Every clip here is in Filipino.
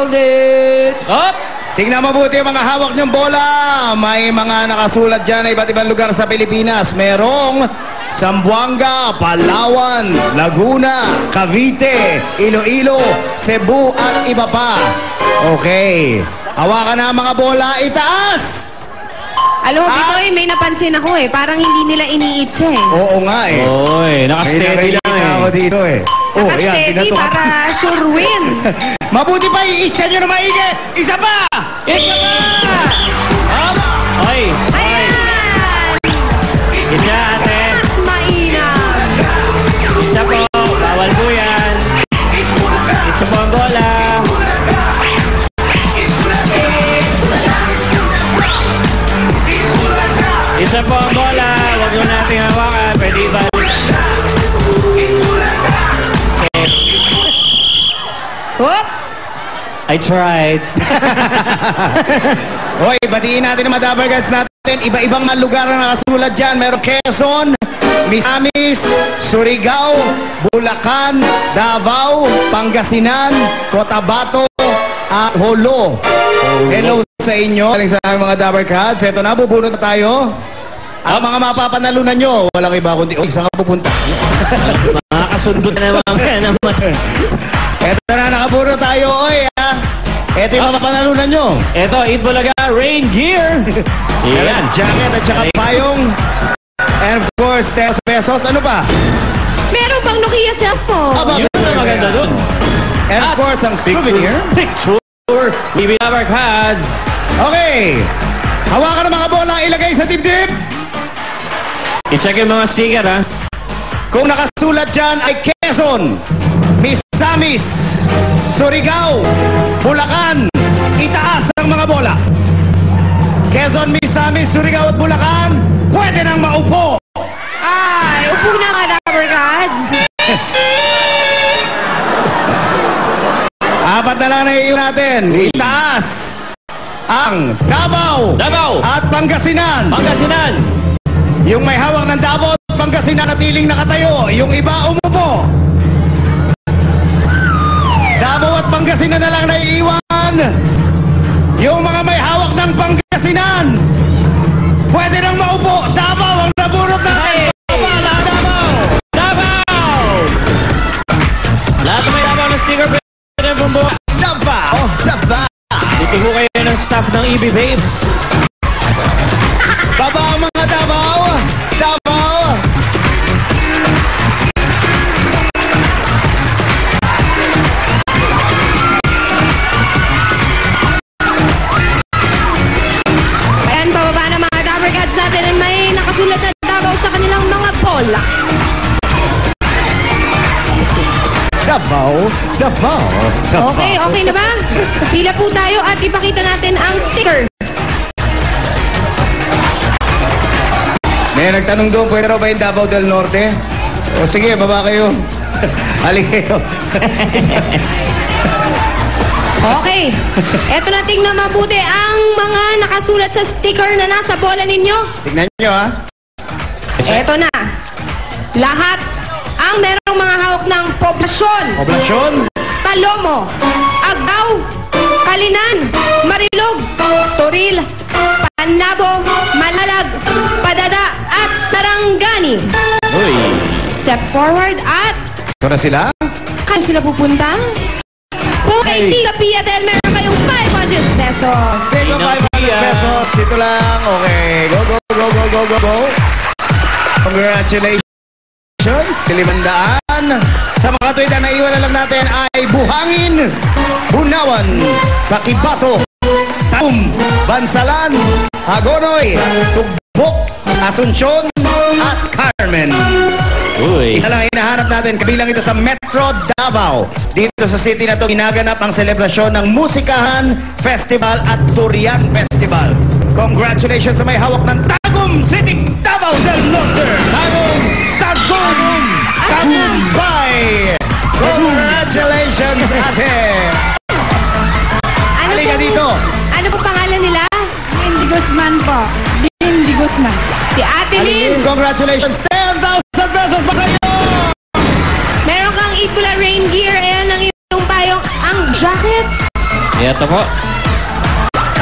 Hold it! Up! Tingnan mabuti ang mga hawak niyong bola. May mga nakasulat dyan na iba't ibang lugar sa Pilipinas. Merong Zamboanga, Palawan, Laguna, Cavite, Iloilo, Cebu at iba pa. Okay. Hawakan na ang mga bola. Itaas! Alam mo, Bitoy, may napansin ako eh. Parang hindi nila iniitse eh. Oo nga eh. Oy, naka-steady lang eh. ako dito eh. Oh, Naka-steady para sure win. Mabuti pa, iitsa nyo na maigi. Isa pa! Isa pa! Up! Oy! Ayan! Isa, ate. Mas mainam. Isa po. Bawal po yan. Isa po ang bola. Isa po ang bola. Huwag nyo natin hawakan. Pwede ba? Hop! I tried. Hoy, batiin natin ang mga Dabber Cats natin. Iba-ibang mga lugar na nakasulat dyan. Meron Quezon, Misamis, Surigao, Bulacan, Davao, Pangasinan, Cotabato, at Jolo. Hello sa inyo. Galing sa aming mga Dabber Cats. Ito na, bubunot na tayo. Ang mga mapapanalunan nyo, walang iba kundi, saan ka pupunta? Mga kasundot na naman. Ito na, nakaburo tayo, oy, ha? Ito yung mapapanalunan nyo. Ito, Itbulaga Rain Gear. Yan. Jacket at saka payong. And of course, 10 pesos. Ano pa? Meron pang Nokia cellphone. Yun ang maganda dun. And of course, ang souvenir. Picture. BB Dabber Cats. Okay. Hawakan ng mga bola, ilagay sa dibdib. I-check yung mga sticker, ha? Kung nakasulat dyan ay Quezon, Misamis, Surigao, Bulacan, itaas ang mga bola. Quezon, Misamis, Surigao at Bulacan, pwede nang maupo. Ay, upo na mga Dabber Cats. Apat na lang na iyon natin. Itaas ang Davao, at Pangasinan. Yung may hawak ng Davao at Pangasinan natiling nakatayo. Yung iba umupo. Davao at Pangasinan na lang naiiwan. Yung mga may hawak ng Pangasinan, pwede nang maupo. Davao ang nabunot natin. Davao! Lahat na may Davao ng sticker, pwede ng bumbo. Davao! Titigo kayo ng staff ng EB Babes. Baba ang mga Davao! Ayan, bababa na mga Dabber Cats natin at may nakasulat na Davao sa kanilang mga bola. Davao. Okay na ba? Pila po tayo at ipakita natin ang sticker. May nagtanong doon, pwede raw ba yung Davao del Norte? O sige, baba kayo. Halik kayo. Okay. Eto na, tingnan mabuti ang mga nakasulat sa sticker na nasa bola ninyo. Tignan nyo, ha? Eto na. Lahat ang merong mga hawak ng poblasyon. Talomo, Agao, Kalinan, Marilog, Toril, Panabo, Malalag, Padada, at Sarangani. Uy. Step forward at... Ito na sila? Kano sila pupunta? Kung kay Tia Pia Del, meron kayong 500 pesos. Take 500 pesos. Dito lang. Okay. Go. Congratulations. 500. Sa mga tweetan na iwan na lang natin ay Buhangin, Bunawan, Takibato, Taum, Bansalan, Hagonoy, Tugbok, Asuncion, at Carmen. Uy. Isa lang hinahanap natin, kabilang ito sa Metro Davao. Dito sa city na to ginaganap ang selebrasyon ng Musikahan Festival at Durian Festival. Congratulations sa may hawak ng Tagum City, Davao del Norte. Tagumpay! Congratulations, ate! Halika dito! Ano po pangalan nila? Lindy Guzman po. Lindy Guzman. Si Ate Lynn. Congratulations! 10,000 pesos pa sa'yo! Meron kang Itbula Rain Gear. Ayan ang iyong payong. Ang jacket. Ito po.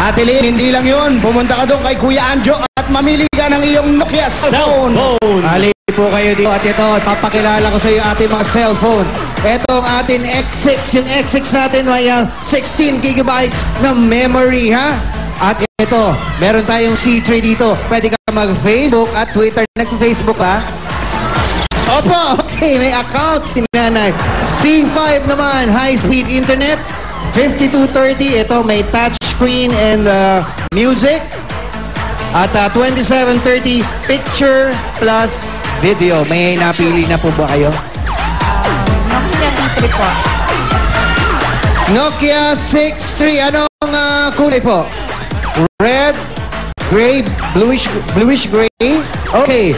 Ate Lynn, hindi lang yun. Pumunta ka doon kay Kuya Anjo at mamili ka ng iyong Nokia cellphone. Cellphone. Ali po kayo dito. At ito, papakilala ko sa iyo ating mga cellphone. Ito ang ating X6. Yung X6 natin may 16 gigabytes na memory, ha? At ito, meron tayong C3 dito. Pwede ka mag-Facebook at Twitter. Nag-Facebook, ha? Opo, okay, may account si nanay. C5 naman, high-speed internet. 5230, ito may touchscreen and music. At 2730, picture plus video. May napili na po ba kayo? Nokia C3 po. Nokia 63, anong kulay po? Red, gray, bluish gray. Okay.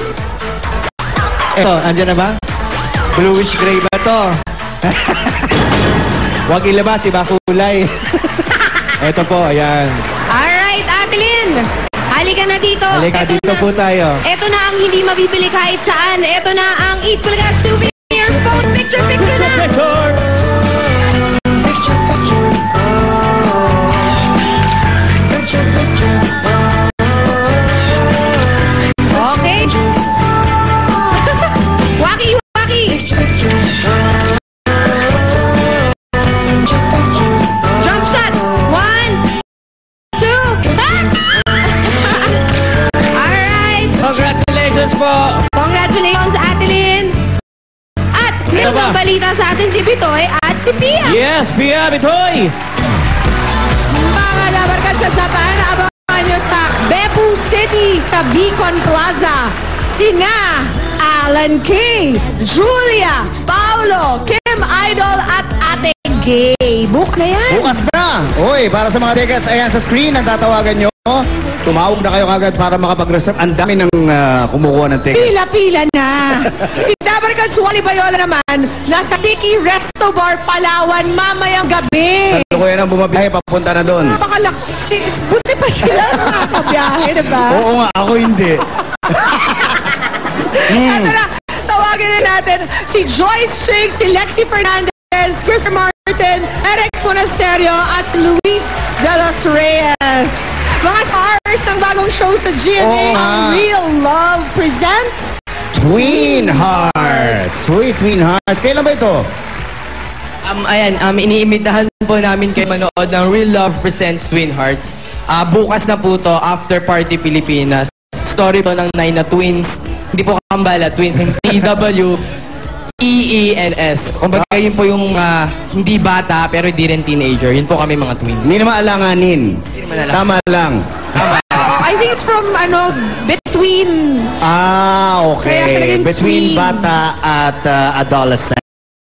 Ito, andyan na ba? Bluish gray ba to? Huwag ilabas, iba kulay. Ito po, ayan. Alright, Ate Lynn. Halika na dito. Halika, dito po tayo. Ito na ang hindi mabibili kahit saan. Ito na ang Eat Bulaga Souvenir Phone Picture na. Picture. Okay. Waki. Jump shot. 1, 2, Alright. Congratulations po. Congratulations, Ate Lynn. At meron ba? ng balita sa atin si Bitoy at si Pia. Yes, Pia Bitoy. Mga labarkad sa Japan, abangan nyo sa Beppu City sa Beacon Plaza. Sina Alan K, Julia, Paolo, Kim Idol at Ate Gay. Book na yan. Bukas na! Uy, para sa mga tickets, ayan sa screen ang tatawagan nyo. Tumawag na kayo kagad para makapag-reserve. Ang dami ng kumukuha ng tickets. Pila-pila na. Si Dabarkad Suwali Bayola naman, nasa Tiki Resto Bar, Palawan, mamayang gabi. Sa lukuyan ang bumabiyahe, papunta na doon. Buti pa sila nakakabiyahe, diba? Oo nga, ako hindi. Ito na, tawagin na natin si Joyce Chig, si Lexi Fernandez, Chris Martin, Eric Monasterio at si Luis de los Reyes. Mga stars ng bagong show sa GMA, Oo nga. ang Real Love presents Twin Hearts! Sweet Twin Hearts. Kailan ba ito? Iniimitahan po namin kayo manood ng Real Love Presents Twin Hearts. Bukas na po to, After Party Pilipinas. Story po ng 9 na twins. Hindi po kambala, twins. Yung TW, EENS. Kumbaga yun po yung hindi bata pero hindi rin teenager. Yun po kami mga twins. Hindi naman alanganin. naman alanganin. Tama lang. I think it's from, between. Ah, Kaya okay. naging Between twin. bata at adolescent.